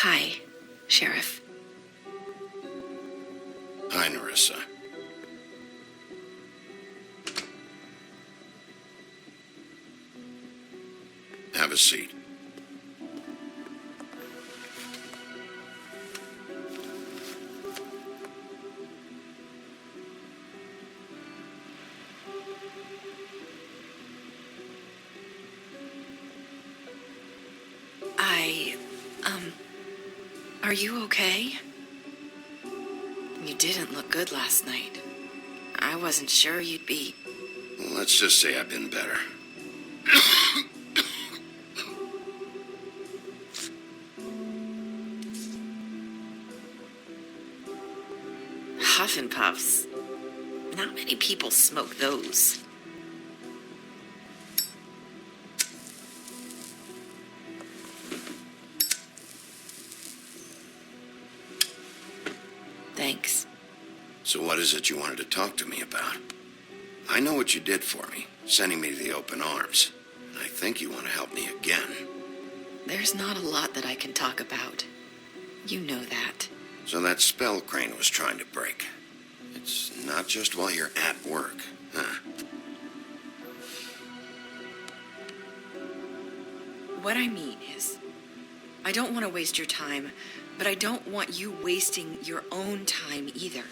Hi, Sheriff. Hi, Nerissa. Have a seat. Are you okay? You didn't look good last night. I wasn't sure you'd be... Well, let's just say I've been better. Huff and Puffs. Not many people smoke those. Thanks. So what is it you wanted to talk to me about? I know what you did for me, sending me to the open arms. And I think you want to help me again. There's not a lot that I can talk about. You know that. So that spell Crane was trying to break. It's not just while you're at work, huh? What I mean is, I don't want to waste your time, but I don't want you wasting your own time either.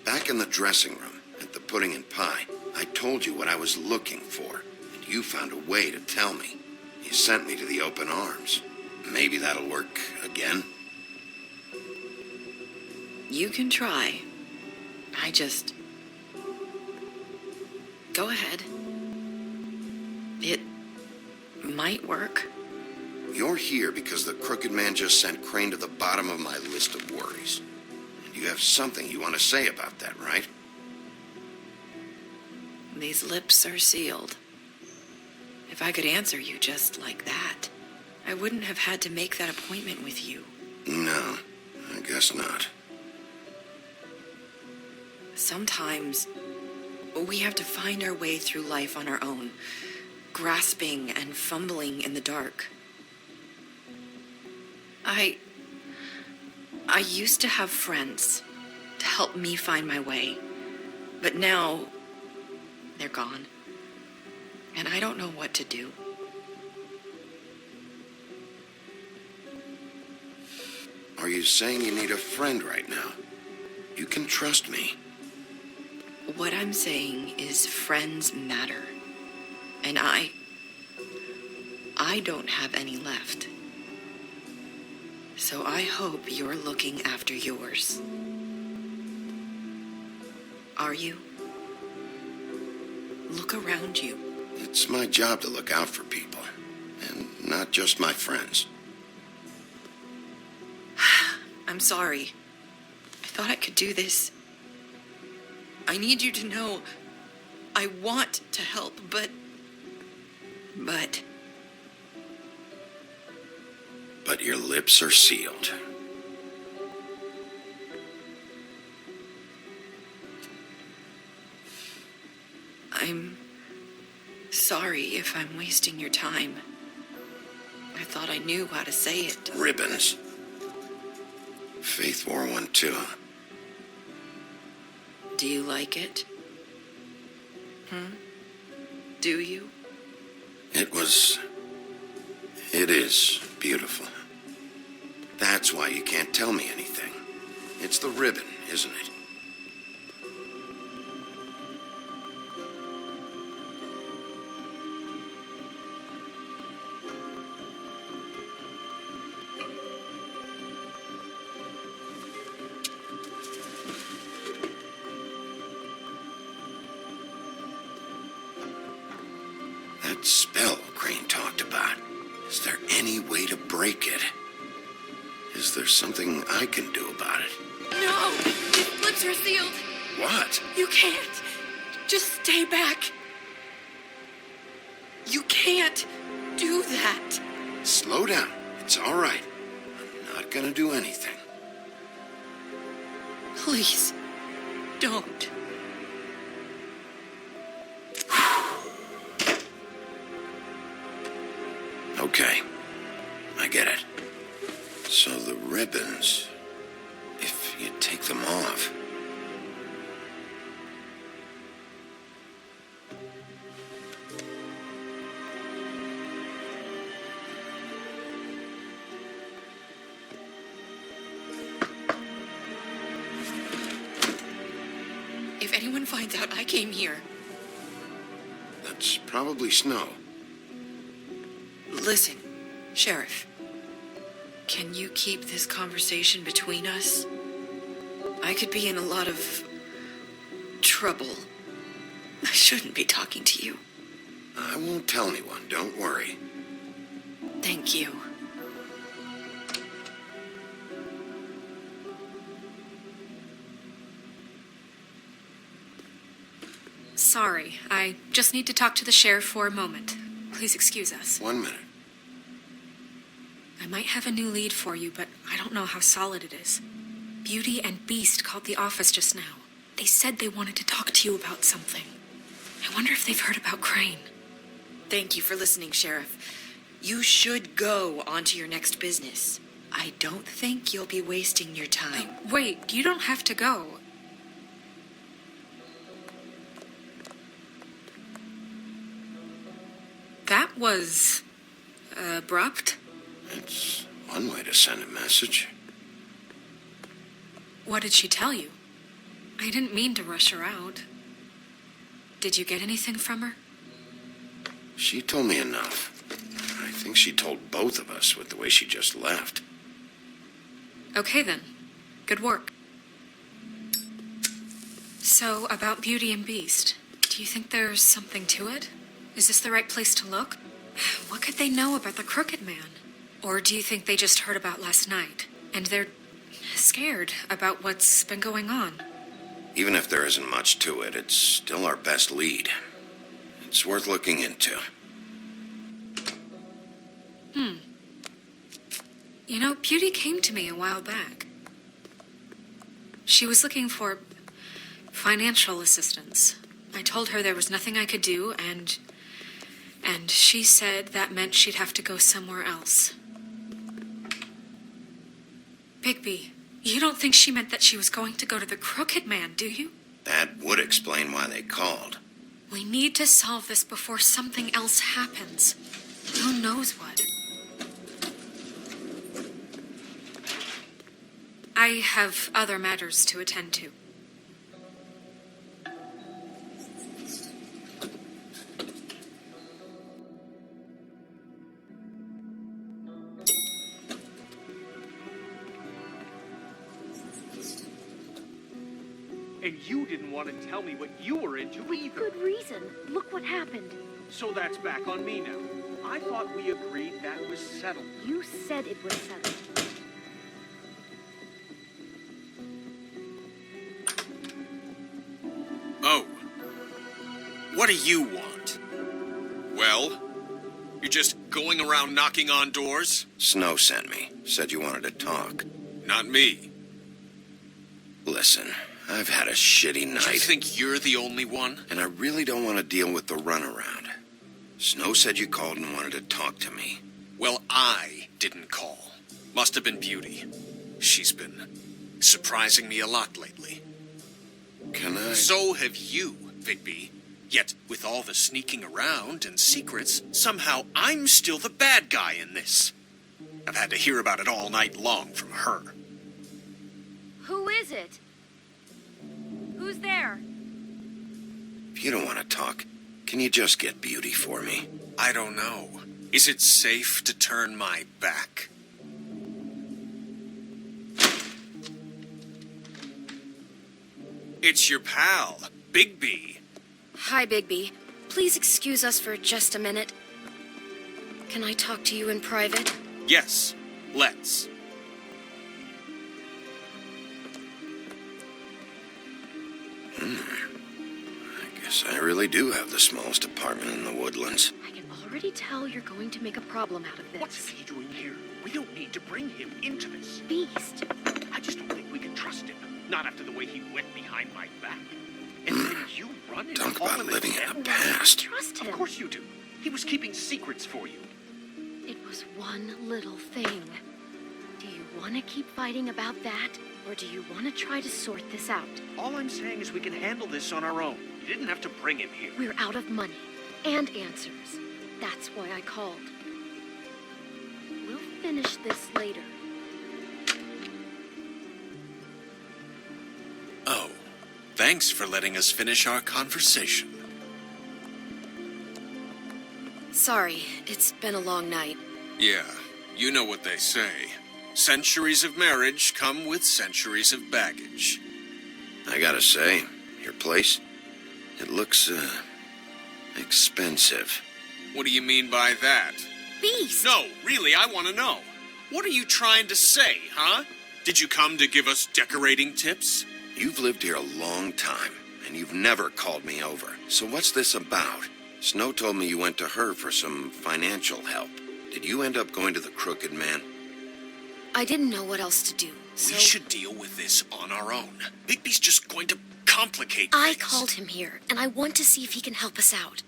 Back in the dressing room, at the pudding and pie, I told you what I was looking for, and you found a way to tell me. You sent me to the open arms. Maybe that'll work again? You can try. I just... Go ahead. It might work. You're here because the crooked man just sent Crane to the bottom of my list of worries. And you have something you want to say about that, right? These lips are sealed. If I could answer you just like that, I wouldn't have had to make that appointment with you. No, I guess not. Sometimes we have to find our way through life on our own, grasping and fumbling in the dark. I used to have friends to help me find my way, but now they're gone, and I don't know what to do. Are you saying you need a friend right now? You can trust me. What I'm saying is friends matter, and I don't have any left. So I hope you're looking after yours. Are you? Look around you. It's my job to look out for people, and not just my friends. I'm sorry. I thought I could do this. I need you to know I want to help, but... But your lips are sealed. I'm sorry if I'm wasting your time. I thought I knew how to say it. Ribbons. Faith 412. Do you like it? Do you? It is beautiful. That's why you can't tell me anything. It's the ribbon, isn't it? That spell Crane talked about. Is there any way to break it? Is there something I can do about it? No! His lips are sealed! What? You can't! Just stay back! You can't do that! Slow down. It's all right. I'm not gonna do anything. Please, don't. Okay. I get it. So the ribbons, if you take them off. If anyone finds out I came here... That's probably Snow. Listen, Sheriff. Can you keep this conversation between us? I could be in a lot of trouble. I shouldn't be talking to you. I won't tell anyone, don't worry. Thank you. Sorry, I just need to talk to the sheriff for a moment. Please excuse us. 1 minute. I might have a new lead for you, but I don't know how solid it is. Beauty and Beast called the office just now. They said they wanted to talk to you about something. I wonder if they've heard about Crane. Thank you for listening, Sheriff. You should go on to your next business. I don't think you'll be wasting your time. Wait, you don't have to go. That was... abrupt. It's one way to send a message. What did she tell you? I didn't mean to rush her out. Did you get anything from her? She told me enough. I think she told both of us with the way she just left. Okay then. Good work. So, about Beauty and Beast, do you think there's something to it? Is this the right place to look? What could they know about the Crooked Man? Or do you think they just heard about last night, and they're scared about what's been going on? Even if there isn't much to it, it's still our best lead. It's worth looking into. You know, Beauty came to me a while back. She was looking for financial assistance. I told her there was nothing I could do, and she said that meant she'd have to go somewhere else. Bigby, you don't think she meant that she was going to go to the Crooked Man, do you? That would explain why they called. We need to solve this before something else happens. Who knows what? I have other matters to attend to. And you didn't want to tell me what you were into either. Good reason. Look what happened. So that's back on me now. I thought we agreed that was settled. You said it was settled. Oh. What do you want? Well? You're just going around knocking on doors? Snow sent me. Said you wanted to talk. Not me. Listen, I've had a shitty night. Do you think you're the only one? And I really don't want to deal with the runaround. Snow said you called and wanted to talk to me. Well, I didn't call. Must have been Beauty. She's been surprising me a lot lately. Can I... So have you, Bigby. Yet, with all the sneaking around and secrets, somehow I'm still the bad guy in this. I've had to hear about it all night long from her. Who is it? Who's there? If you don't want to talk, can you just get Beauty for me? I don't know. Is it safe to turn my back? It's your pal, Bigby. Hi, Bigby. Please excuse us for just a minute. Can I talk to you in private? Yes, let's. I guess I really do have the smallest apartment in the woodlands. I can already tell you're going to make a problem out of this. What's he doing here? We don't need to bring him into this. Beast. I just don't think we can trust him. Not after the way he went behind my back. And then you run and Talk call about him living a in the devil? past. Trust him. Of course you do. He was keeping secrets for you. It was one little thing. Do you want to keep fighting about that, or do you want to try to sort this out? All I'm saying is we can handle this on our own. You didn't have to bring him here. We're out of money and answers. That's why I called. We'll finish this later. Oh, thanks for letting us finish our conversation. Sorry, it's been a long night. Yeah, you know what they say. Centuries of marriage come with centuries of baggage. I gotta say, your place, it looks, expensive. What do you mean by that? Beast! No, really, I want to know. What are you trying to say, huh? Did you come to give us decorating tips? You've lived here a long time, and you've never called me over. So what's this about? Snow told me you went to her for some financial help. Did you end up going to the Crooked Man? I didn't know what else to do, so... We should deal with this on our own. Bigby's just going to complicate I things. called him here, and I want to see if he can help us out.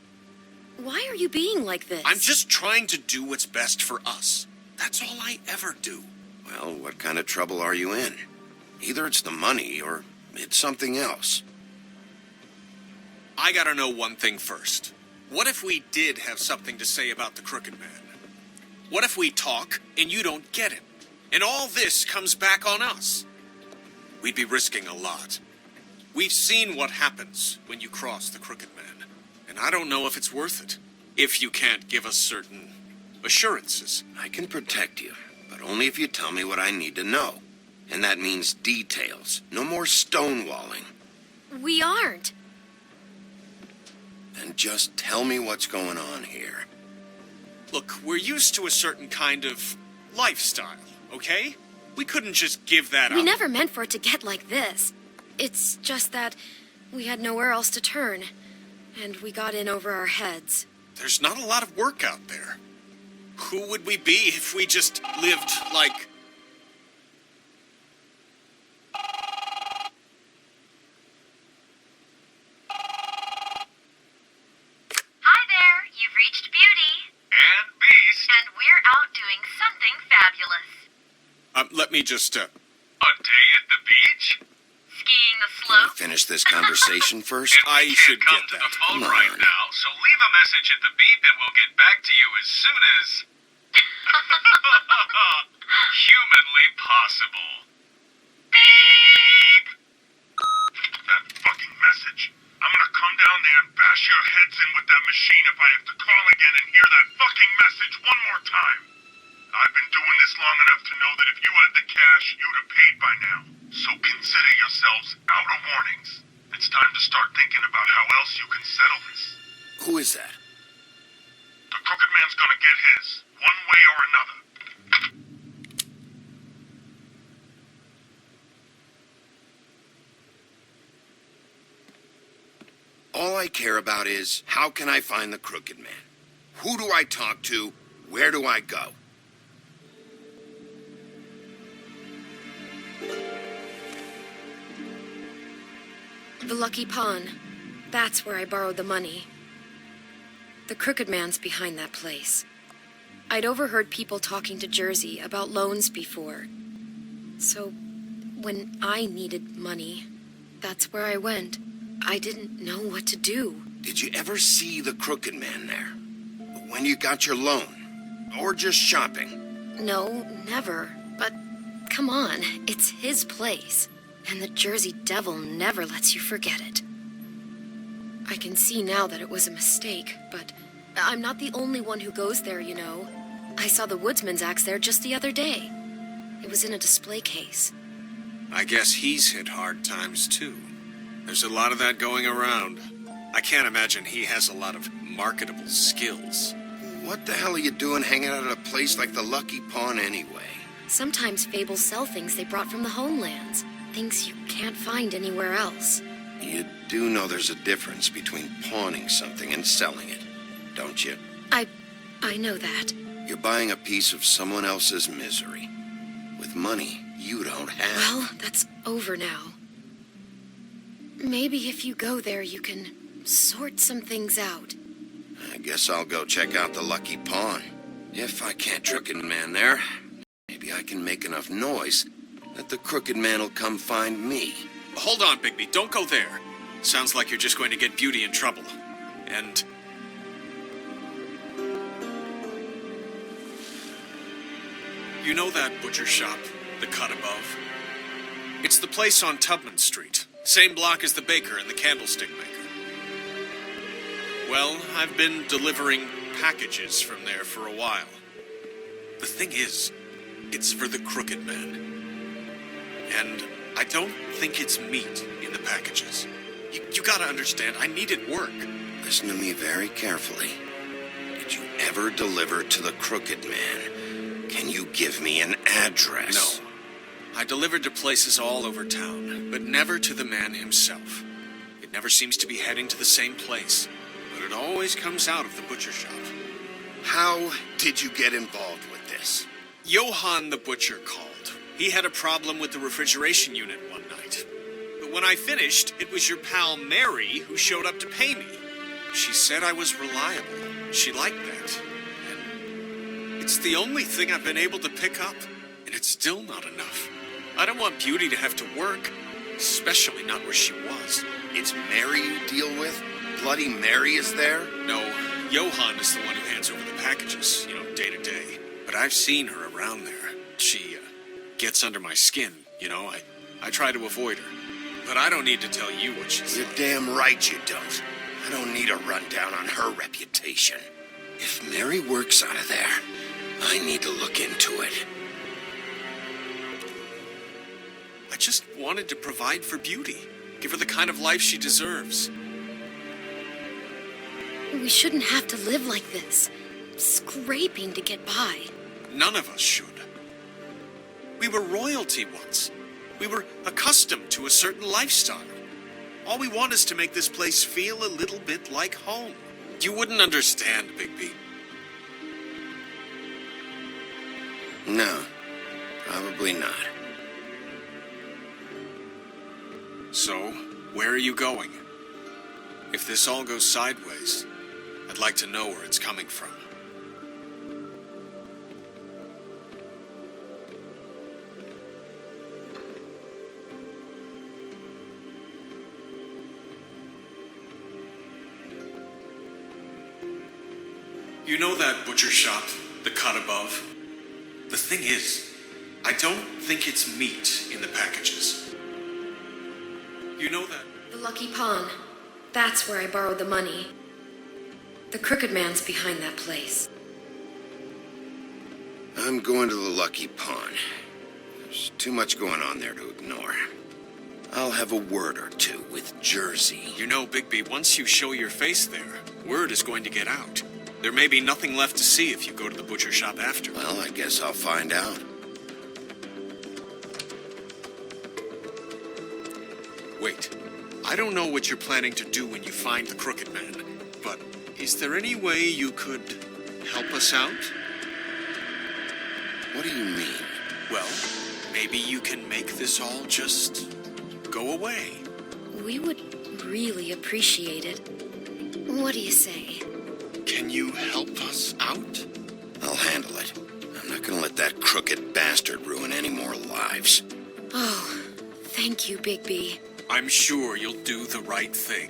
Why are you being like this? I'm just trying to do what's best for us. That's all I ever do. Well, what kind of trouble are you in? Either it's the money, or it's something else. I gotta know one thing first. What if we did have something to say about the Crooked Man? What if we talk and you don't get him? And all this comes back on us? We'd be risking a lot. We've seen what happens when you cross the Crooked Man. And I don't know if it's worth it. If you can't give us certain assurances. I can protect you, but only if you tell me what I need to know. And that means details. No more stonewalling. We aren't. Then just tell me what's going on here. Look, we're used to a certain kind of lifestyle, okay? We couldn't just give that up. We never meant for it to get like this. It's just that we had nowhere else to turn, and we got in over our heads. There's not a lot of work out there. Who would we be if we just lived like... Hi there, you've reached Beauty. And Beast. And we're out doing something fabulous. Let me just, A day at the beach? Skiing the Can we slope. finish this conversation first? And we I can't should come get to that. the phone Come right on. now, so leave a message at the beep and we'll get back to you as soon as... humanly possible. Beep! That fucking message. I'm gonna come down there and bash your heads in with that machine if I have to call again and hear that fucking message one more time. I've been doing this long enough to know that if you had the cash, you'd have paid by now. So consider yourselves out of warnings. It's time to start thinking about how else you can settle this. Who is that? The Crooked Man's gonna get his, one way or another. All I care about is, how can I find the Crooked Man? Who do I talk to? Where do I go? The Lucky Pawn. That's where I borrowed the money. The Crooked Man's behind that place. I'd overheard people talking to Jersey about loans before. So, when I needed money, that's where I went. I didn't know what to do. Did you ever see the Crooked Man there? When you got your loan? Or just shopping? No, never. But, come on, it's his place. And the Jersey Devil never lets you forget it. I can see now that it was a mistake, but I'm not the only one who goes there, you know. I saw the Woodsman's axe there just the other day. It was in a display case. I guess he's hit hard times, too. There's a lot of that going around. I can't imagine he has a lot of marketable skills. What the hell are you doing hanging out at a place like the Lucky Pawn anyway? Sometimes Fables sell things they brought from the homelands. Things you can't find anywhere else. You do know there's a difference between pawning something and selling it, don't you? I know that. You're buying a piece of someone else's misery. With money you don't have. Well, that's over now. Maybe if you go there, you can sort some things out. I guess I'll go check out the Lucky Pawn. If I can't trick a man there, maybe maybe I can make enough noise that the crooked man will come find me. Hold on, Bigby. Don't go there. Sounds like you're just going to get Beauty in trouble. And... you know that butcher shop, the cut above? It's the place on Tubman Street. Same block as the baker and the candlestick maker. Well, I've been delivering packages from there for a while. The thing is, it's for the crooked man. And I don't think it's meat in the packages. You gotta understand, I needed work. Listen to me very carefully. Did you ever deliver to the crooked man? Can you give me an address? No. I delivered to places all over town, but never to the man himself. It never seems to be heading to the same place, but it always comes out of the butcher shop. How did you get involved with this? Johann the butcher called. He had a problem with the refrigeration unit one night. But when I finished, it was your pal Mary who showed up to pay me. She said I was reliable. She liked that. And it's the only thing I've been able to pick up, and it's still not enough. I don't want Beauty to have to work, especially not where she was. It's Mary you deal with? Bloody Mary is there? No, Johann is the one who hands over the packages, day to day. But I've seen her around there. She gets under my skin, I try to avoid her. But I don't need to tell you what she's You're like. damn right you don't. I don't need a rundown on her reputation. If Mary works out of there, I need to look into it. I just wanted to provide for Beauty. Give her the kind of life she deserves. We shouldn't have to live like this, scraping to get by. None of us should. We were royalty once. We were accustomed to a certain lifestyle. All we want is to make this place feel a little bit like home. You wouldn't understand, Bigby. No, probably not. So, where are you going? If this all goes sideways, I'd like to know where it's coming from. You know that butcher shop, the cut above? The thing is, I don't think it's meat in the packages. You know that... The Lucky Pawn. That's where I borrowed the money. The crooked man's behind that place. I'm going to the Lucky Pawn. There's too much going on there to ignore. I'll have a word or two with Jersey. You know, Bigby, once you show your face there, word is going to get out. There may be nothing left to see if you go to the butcher shop after. Well, I guess I'll find out. Wait, I don't know what you're planning to do when you find the crooked man, but is there any way you could help us out? What do you mean? Well, maybe you can make this all just go away. We would really appreciate it. What do you say? Can you help us out? I'll handle it. I'm not gonna let that crooked bastard ruin any more lives. Oh, thank you, Bigby. I'm sure you'll do the right thing.